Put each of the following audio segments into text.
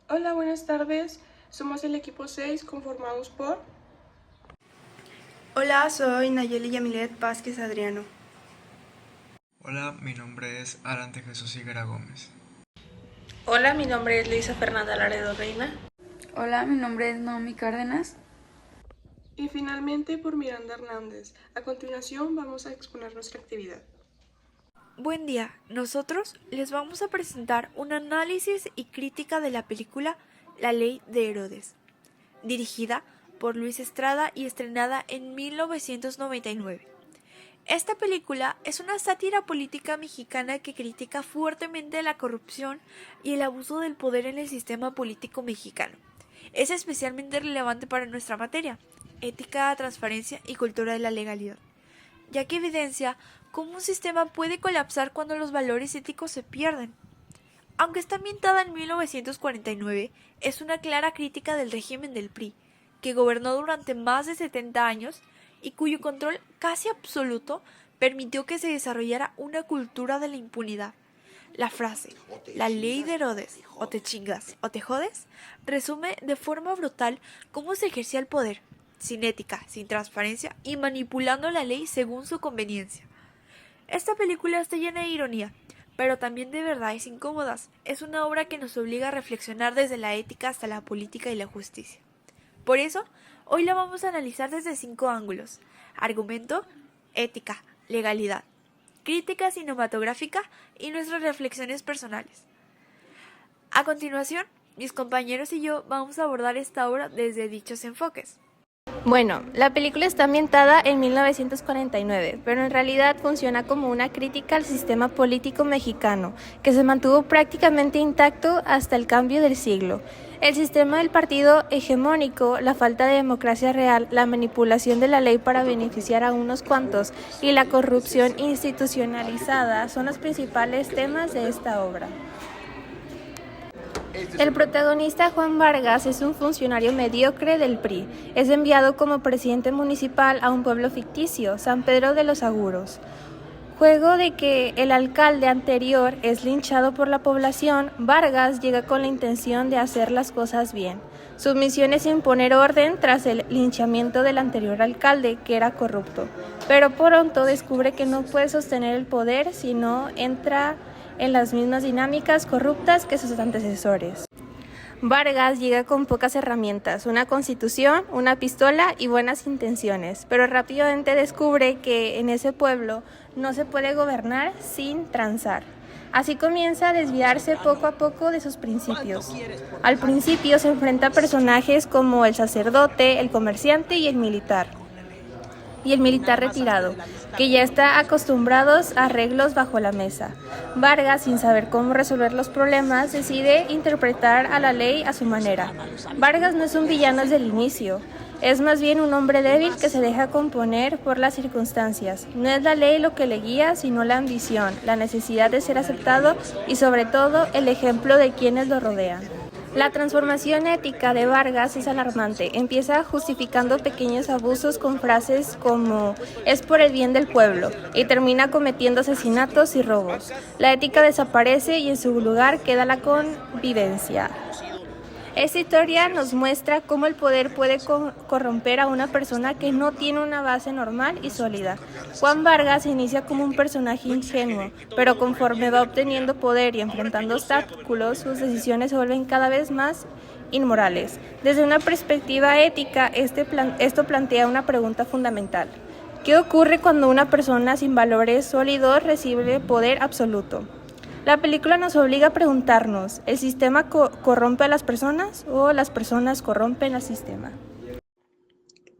Hola, buenas tardes. Somos el equipo 6 conformados por... Hola, soy Nayeli Yamilet Vázquez Adriano. Hola, mi nombre es Arante Jesús Higuera Gómez. Hola, mi nombre es Luisa Fernanda Laredo Reina. Hola, mi nombre es Naomi Cárdenas. Y finalmente por Miranda Hernández. A continuación vamos a exponer nuestra actividad. Buen día, nosotros les vamos a presentar un análisis y crítica de la película La Ley de Herodes, dirigida por Luis Estrada y estrenada en 1999. Esta película es una sátira política mexicana que critica fuertemente la corrupción y el abuso del poder en el sistema político mexicano. Es especialmente relevante para nuestra materia, ética, transparencia y cultura de la legalidad, ya que evidencia cómo un sistema puede colapsar cuando los valores éticos se pierden. Aunque está ambientada en 1949, es una clara crítica del régimen del PRI, que gobernó durante más de 70 años y cuyo control casi absoluto permitió que se desarrollara una cultura de la impunidad. La frase, la ley de Herodes, o te chingas o te jodes, resume de forma brutal cómo se ejercía el poder, sin ética, sin transparencia y manipulando la ley según su conveniencia. Esta película está llena de ironía, pero también de verdades incómodas. Es una obra que nos obliga a reflexionar desde la ética hasta la política y la justicia. Por eso, hoy la vamos a analizar desde 5 ángulos: argumento, ética, legalidad, crítica cinematográfica y nuestras reflexiones personales. A continuación, mis compañeros y yo vamos a abordar esta obra desde dichos enfoques. Bueno, la película está ambientada en 1949, pero en realidad funciona como una crítica al sistema político mexicano, que se mantuvo prácticamente intacto hasta el cambio del siglo. El sistema del partido hegemónico, la falta de democracia real, la manipulación de la ley para beneficiar a unos cuantos y la corrupción institucionalizada son los principales temas de esta obra. El protagonista Juan Vargas es un funcionario mediocre del PRI. Es enviado como presidente municipal a un pueblo ficticio, San Pedro de los Aguros. Juego de que el alcalde anterior es linchado por la población, Vargas llega con la intención de hacer las cosas bien. Su misión es imponer orden tras el linchamiento del anterior alcalde, que era corrupto. Pero pronto descubre que no puede sostener el poder si no entra en las mismas dinámicas corruptas que sus antecesores. Vargas llega con pocas herramientas, una constitución, una pistola y buenas intenciones, pero rápidamente descubre que en ese pueblo no se puede gobernar sin transar. Así comienza a desviarse poco a poco de sus principios. Al principio se enfrenta a personajes como el sacerdote, el comerciante y el militar retirado, que ya está acostumbrados a arreglos bajo la mesa. Vargas, sin saber cómo resolver los problemas, decide interpretar a la ley a su manera. Vargas no es un villano desde el inicio, es más bien un hombre débil que se deja componer por las circunstancias. No es la ley lo que le guía, sino la ambición, la necesidad de ser aceptado y sobre todo el ejemplo de quienes lo rodean. La transformación ética de Vargas es alarmante. Empieza justificando pequeños abusos con frases como "es por el bien del pueblo" y termina cometiendo asesinatos y robos. La ética desaparece y en su lugar queda la convivencia. Esta historia nos muestra cómo el poder puede corromper a una persona que no tiene una base normal y sólida. Juan Vargas inicia como un personaje ingenuo, pero conforme va obteniendo poder y enfrentando obstáculos, sus decisiones se vuelven cada vez más inmorales. Desde una perspectiva ética, esto plantea una pregunta fundamental. ¿Qué ocurre cuando una persona sin valores sólidos recibe poder absoluto? La película nos obliga a preguntarnos, ¿el sistema corrompe a las personas o las personas corrompen al sistema?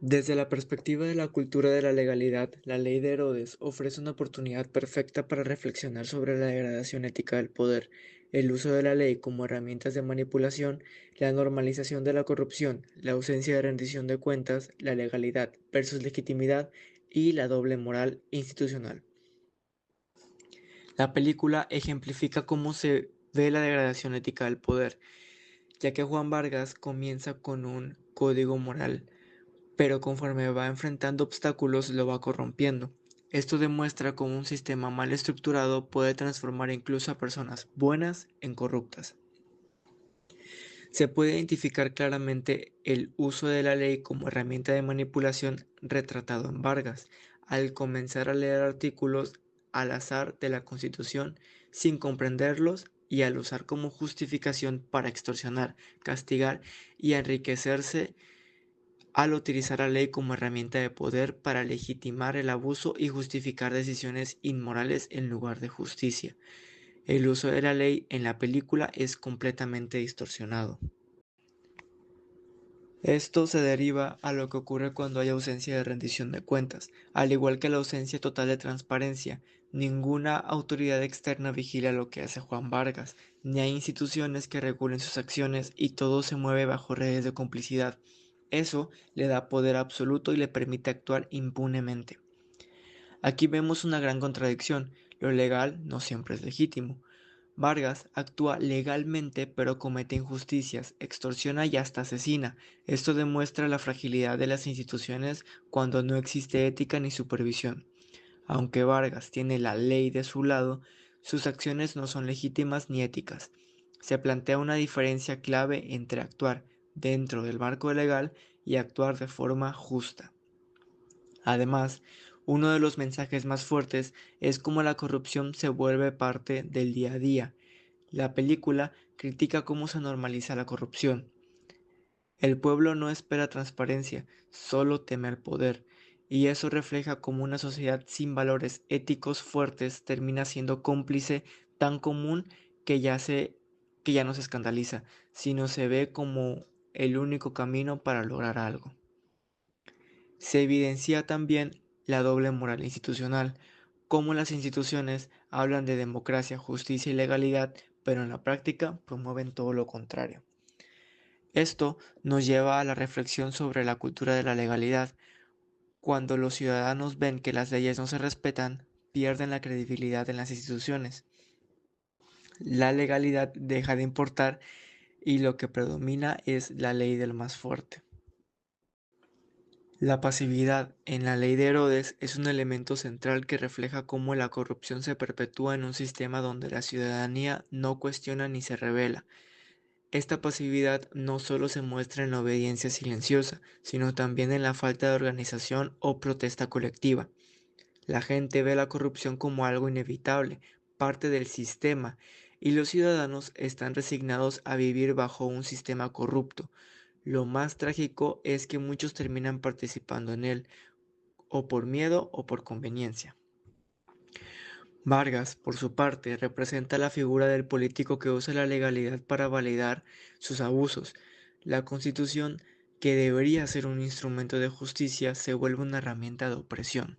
Desde la perspectiva de la cultura de la legalidad, la ley de Herodes ofrece una oportunidad perfecta para reflexionar sobre la degradación ética del poder, el uso de la ley como herramientas de manipulación, la normalización de la corrupción, la ausencia de rendición de cuentas, la legalidad versus legitimidad y la doble moral institucional. La película ejemplifica cómo se ve la degradación ética del poder, ya que Juan Vargas comienza con un código moral, pero conforme va enfrentando obstáculos lo va corrompiendo. Esto demuestra cómo un sistema mal estructurado puede transformar incluso a personas buenas en corruptas. Se puede identificar claramente el uso de la ley como herramienta de manipulación retratado en Vargas, al comenzar a leer artículos al azar de la Constitución sin comprenderlos y al usar como justificación para extorsionar, castigar y enriquecerse al utilizar la ley como herramienta de poder para legitimar el abuso y justificar decisiones inmorales en lugar de justicia. El uso de la ley en la película es completamente distorsionado. Esto se deriva a lo que ocurre cuando hay ausencia de rendición de cuentas, al igual que la ausencia total de transparencia. Ninguna autoridad externa vigila lo que hace Juan Vargas, ni hay instituciones que regulen sus acciones y todo se mueve bajo redes de complicidad. Eso le da poder absoluto y le permite actuar impunemente. Aquí vemos una gran contradicción. Lo legal no siempre es legítimo. Vargas actúa legalmente pero comete injusticias, extorsiona y hasta asesina. Esto demuestra la fragilidad de las instituciones cuando no existe ética ni supervisión. Aunque Vargas tiene la ley de su lado, sus acciones no son legítimas ni éticas. Se plantea una diferencia clave entre actuar dentro del marco legal y actuar de forma justa. Además, uno de los mensajes más fuertes es cómo la corrupción se vuelve parte del día a día. La película critica cómo se normaliza la corrupción. El pueblo no espera transparencia, solo teme al poder, y eso refleja cómo una sociedad sin valores éticos fuertes termina siendo cómplice tan común que que ya no se escandaliza, sino se ve como el único camino para lograr algo. Se evidencia también la doble moral institucional, cómo las instituciones hablan de democracia, justicia y legalidad, pero en la práctica promueven todo lo contrario. Esto nos lleva a la reflexión sobre la cultura de la legalidad. Cuando los ciudadanos ven que las leyes no se respetan, pierden la credibilidad en las instituciones. La legalidad deja de importar y lo que predomina es la ley del más fuerte. La pasividad en la ley de Herodes es un elemento central que refleja cómo la corrupción se perpetúa en un sistema donde la ciudadanía no cuestiona ni se revela. Esta pasividad no solo se muestra en la obediencia silenciosa, sino también en la falta de organización o protesta colectiva. La gente ve la corrupción como algo inevitable, parte del sistema, y los ciudadanos están resignados a vivir bajo un sistema corrupto. Lo más trágico es que muchos terminan participando en él, o por miedo o por conveniencia. Vargas, por su parte, representa la figura del político que usa la legalidad para validar sus abusos. La Constitución, que debería ser un instrumento de justicia, se vuelve una herramienta de opresión.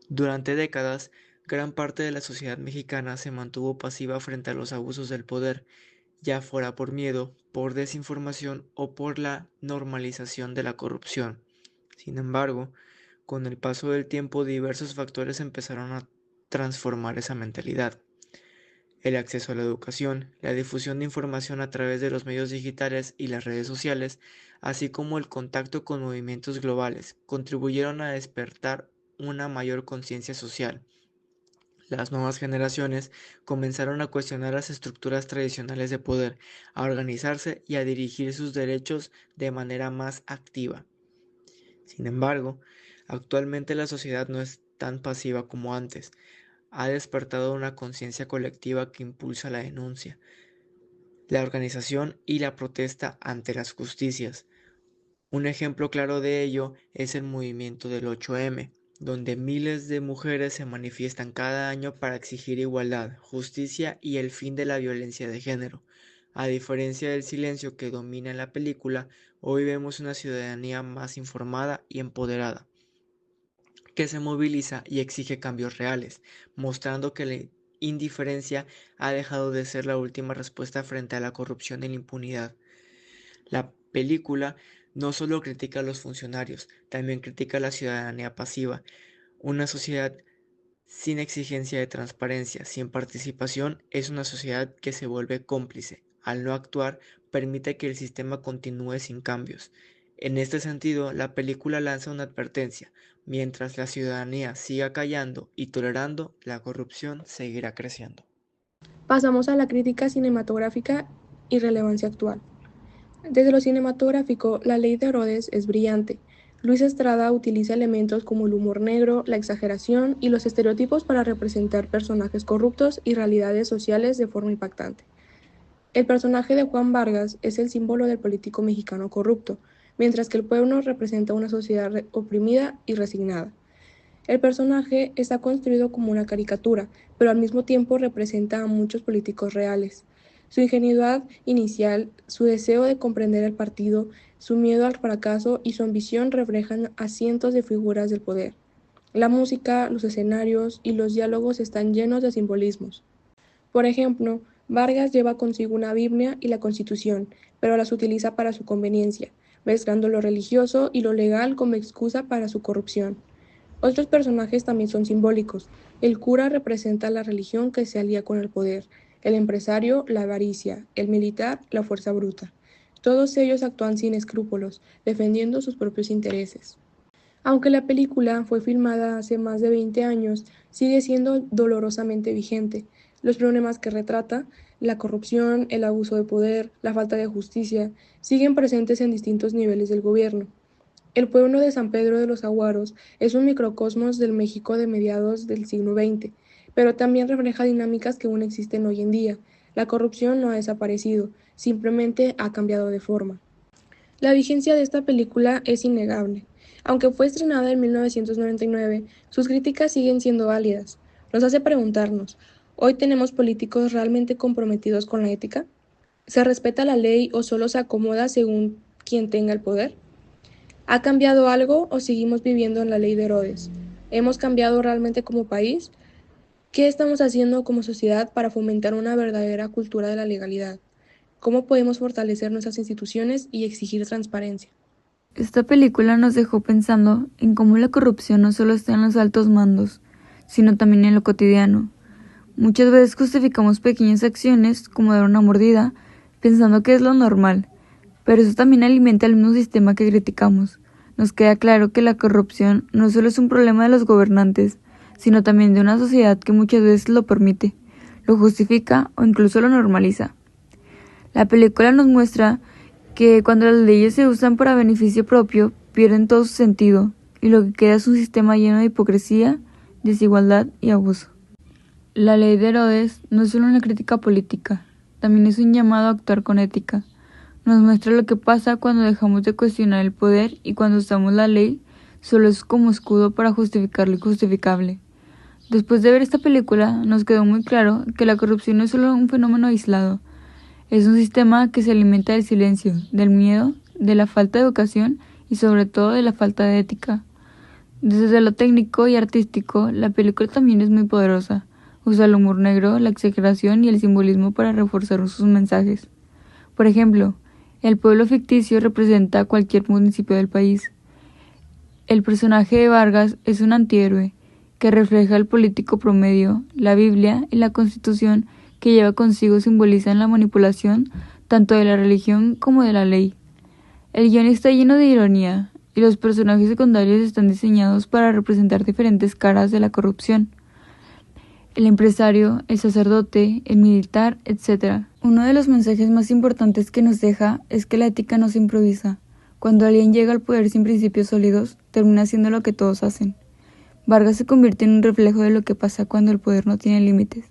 Durante décadas, gran parte de la sociedad mexicana se mantuvo pasiva frente a los abusos del poder, ya fuera por miedo, por desinformación o por la normalización de la corrupción. Sin embargo, con el paso del tiempo diversos factores empezaron a transformar esa mentalidad. El acceso a la educación, la difusión de información a través de los medios digitales y las redes sociales, así como el contacto con movimientos globales, contribuyeron a despertar una mayor conciencia social. Las nuevas generaciones comenzaron a cuestionar las estructuras tradicionales de poder, a organizarse y a dirigir sus derechos de manera más activa. Sin embargo, actualmente la sociedad no es tan pasiva como antes. Ha despertado una conciencia colectiva que impulsa la denuncia, la organización y la protesta ante las justicias. Un ejemplo claro de ello es el movimiento del 8M, donde miles de mujeres se manifiestan cada año para exigir igualdad, justicia y el fin de la violencia de género. A diferencia del silencio que domina en la película, hoy vemos una ciudadanía más informada y empoderada, que se moviliza y exige cambios reales, mostrando que la indiferencia ha dejado de ser la última respuesta frente a la corrupción y la impunidad. La película no solo critica a los funcionarios, también critica a la ciudadanía pasiva, una sociedad sin exigencia de transparencia, sin participación, es una sociedad que se vuelve cómplice. Al no actuar, permite que el sistema continúe sin cambios. En este sentido, la película lanza una advertencia. Mientras la ciudadanía siga callando y tolerando, la corrupción seguirá creciendo. Pasamos a la crítica cinematográfica y relevancia actual. Desde lo cinematográfico, La Ley de Herodes es brillante. Luis Estrada utiliza elementos como el humor negro, la exageración y los estereotipos para representar personajes corruptos y realidades sociales de forma impactante. El personaje de Juan Vargas es el símbolo del político mexicano corrupto, mientras que el pueblo representa una sociedad oprimida y resignada. El personaje está construido como una caricatura, pero al mismo tiempo representa a muchos políticos reales. Su ingenuidad inicial, su deseo de comprender el partido, su miedo al fracaso y su ambición reflejan a cientos de figuras del poder. La música, los escenarios y los diálogos están llenos de simbolismos. Por ejemplo, Vargas lleva consigo una Biblia y la Constitución, pero las utiliza para su conveniencia, mezclando lo religioso y lo legal como excusa para su corrupción. Otros personajes también son simbólicos. El cura representa la religión que se alía con el poder, el empresario, la avaricia, el militar, la fuerza bruta. Todos ellos actúan sin escrúpulos, defendiendo sus propios intereses. Aunque la película fue filmada hace más de 20 años, sigue siendo dolorosamente vigente. Los problemas que retrata, la corrupción, el abuso de poder, la falta de justicia, siguen presentes en distintos niveles del gobierno. El pueblo de San Pedro de los Aguaros es un microcosmos del México de mediados del siglo XX, pero también refleja dinámicas que aún existen hoy en día. La corrupción no ha desaparecido, simplemente ha cambiado de forma. La vigencia de esta película es innegable. Aunque fue estrenada en 1999, sus críticas siguen siendo válidas. Nos hace preguntarnos, ¿hoy tenemos políticos realmente comprometidos con la ética? ¿Se respeta la ley o solo se acomoda según quien tenga el poder? ¿Ha cambiado algo o seguimos viviendo en la ley de Herodes? ¿Hemos cambiado realmente como país? ¿Qué estamos haciendo como sociedad para fomentar una verdadera cultura de la legalidad? ¿Cómo podemos fortalecer nuestras instituciones y exigir transparencia? Esta película nos dejó pensando en cómo la corrupción no solo está en los altos mandos, sino también en lo cotidiano. Muchas veces justificamos pequeñas acciones, como dar una mordida, pensando que es lo normal, pero eso también alimenta el mismo sistema que criticamos. Nos queda claro que la corrupción no solo es un problema de los gobernantes, sino también de una sociedad que muchas veces lo permite, lo justifica o incluso lo normaliza. La película nos muestra que cuando las leyes se usan para beneficio propio, pierden todo su sentido, y lo que queda es un sistema lleno de hipocresía, desigualdad y abuso. La ley de Herodes no es solo una crítica política, también es un llamado a actuar con ética. Nos muestra lo que pasa cuando dejamos de cuestionar el poder y cuando usamos la ley solo es como escudo para justificar lo injustificable. Después de ver esta película, nos quedó muy claro que la corrupción no es solo un fenómeno aislado, es un sistema que se alimenta del silencio, del miedo, de la falta de educación y sobre todo de la falta de ética. Desde lo técnico y artístico, la película también es muy poderosa. Usa el humor negro, la exageración y el simbolismo para reforzar sus mensajes. Por ejemplo, el pueblo ficticio representa a cualquier municipio del país. El personaje de Vargas es un antihéroe que refleja el político promedio. La Biblia y la Constitución que lleva consigo simbolizan la manipulación tanto de la religión como de la ley. El guion está lleno de ironía y los personajes secundarios están diseñados para representar diferentes caras de la corrupción. El empresario, el sacerdote, el militar, etc. Uno de los mensajes más importantes que nos deja es que la ética no se improvisa. Cuando alguien llega al poder sin principios sólidos, termina haciendo lo que todos hacen. Vargas se convierte en un reflejo de lo que pasa cuando el poder no tiene límites.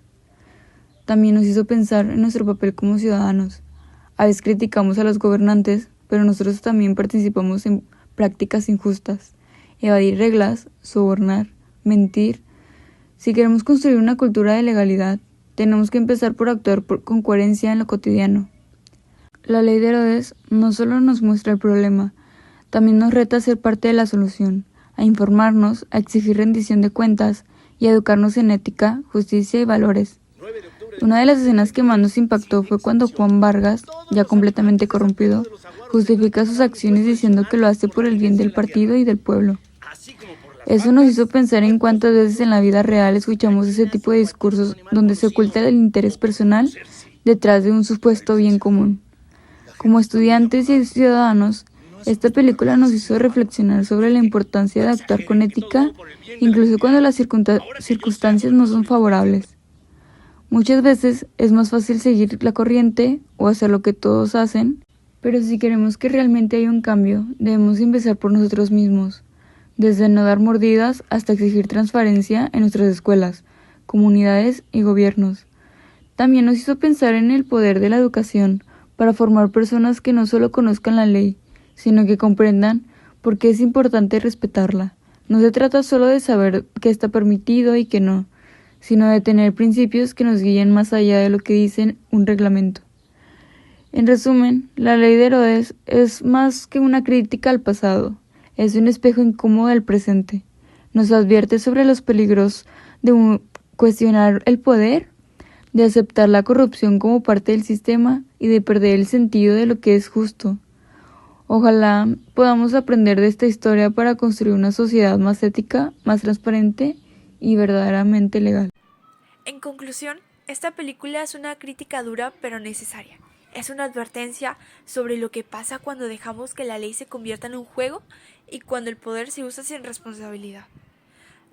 También nos hizo pensar en nuestro papel como ciudadanos. A veces criticamos a los gobernantes, pero nosotros también participamos en prácticas injustas, evadir reglas, sobornar, mentir. Si queremos construir una cultura de legalidad, tenemos que empezar por actuar con coherencia en lo cotidiano. La ley de Herodes no solo nos muestra el problema, también nos reta a ser parte de la solución, a informarnos, a exigir rendición de cuentas y a educarnos en ética, justicia y valores. Una de las escenas que más nos impactó fue cuando Juan Vargas, ya completamente corrompido, justifica sus acciones diciendo que lo hace por el bien del partido y del pueblo. Eso nos hizo pensar en cuántas veces en la vida real escuchamos ese tipo de discursos donde se oculta el interés personal detrás de un supuesto bien común. Como estudiantes y ciudadanos, esta película nos hizo reflexionar sobre la importancia de actuar con ética, incluso cuando las circunstancias no son favorables. Muchas veces es más fácil seguir la corriente o hacer lo que todos hacen, Pero si queremos que realmente haya un cambio, debemos empezar por nosotros mismos, desde no dar mordidas hasta exigir transparencia en nuestras escuelas, comunidades y gobiernos. También nos hizo pensar en el poder de la educación para formar personas que no solo conozcan la ley, sino que comprendan por qué es importante respetarla. No se trata solo de saber qué está permitido y qué no, sino de tener principios que nos guíen más allá de lo que dice un reglamento. En resumen, la ley de Herodes es más que una crítica al pasado, es un espejo incómodo del presente. Nos advierte sobre los peligros de cuestionar el poder, de aceptar la corrupción como parte del sistema y de perder el sentido de lo que es justo. Ojalá podamos aprender de esta historia para construir una sociedad más ética, más transparente y verdaderamente legal. En conclusión, esta película es una crítica dura pero necesaria. Es una advertencia sobre lo que pasa cuando dejamos que la ley se convierta en un juego y cuando el poder se usa sin responsabilidad.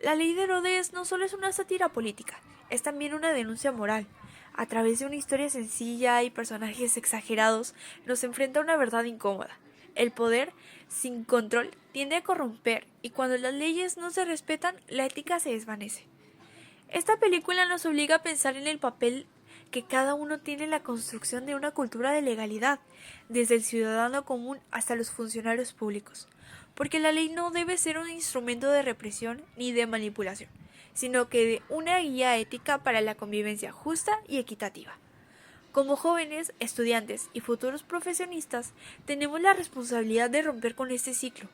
La ley de Herodes no solo es una sátira política, es también una denuncia moral. A través de una historia sencilla y personajes exagerados, nos enfrenta a una verdad incómoda. El poder, sin control, tiende a corromper y cuando las leyes no se respetan, la ética se desvanece. Esta película nos obliga a pensar en el papel que cada uno tiene en la construcción de una cultura de legalidad, desde el ciudadano común hasta los funcionarios públicos, porque la ley no debe ser un instrumento de represión ni de manipulación, sino que de una guía ética para la convivencia justa y equitativa. Como jóvenes, estudiantes y futuros profesionistas, tenemos la responsabilidad de romper con este ciclo,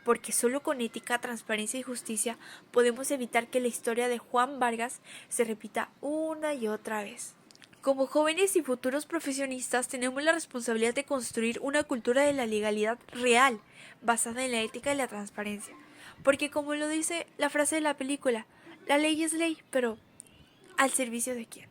porque solo con ética, transparencia y justicia podemos evitar que la historia de Juan Vargas se repita una y otra vez. Como jóvenes y futuros profesionistas tenemos la responsabilidad de construir una cultura de la legalidad real, basada en la ética y la transparencia. Porque como lo dice la frase de la película, la ley es ley, pero ¿al servicio de quién?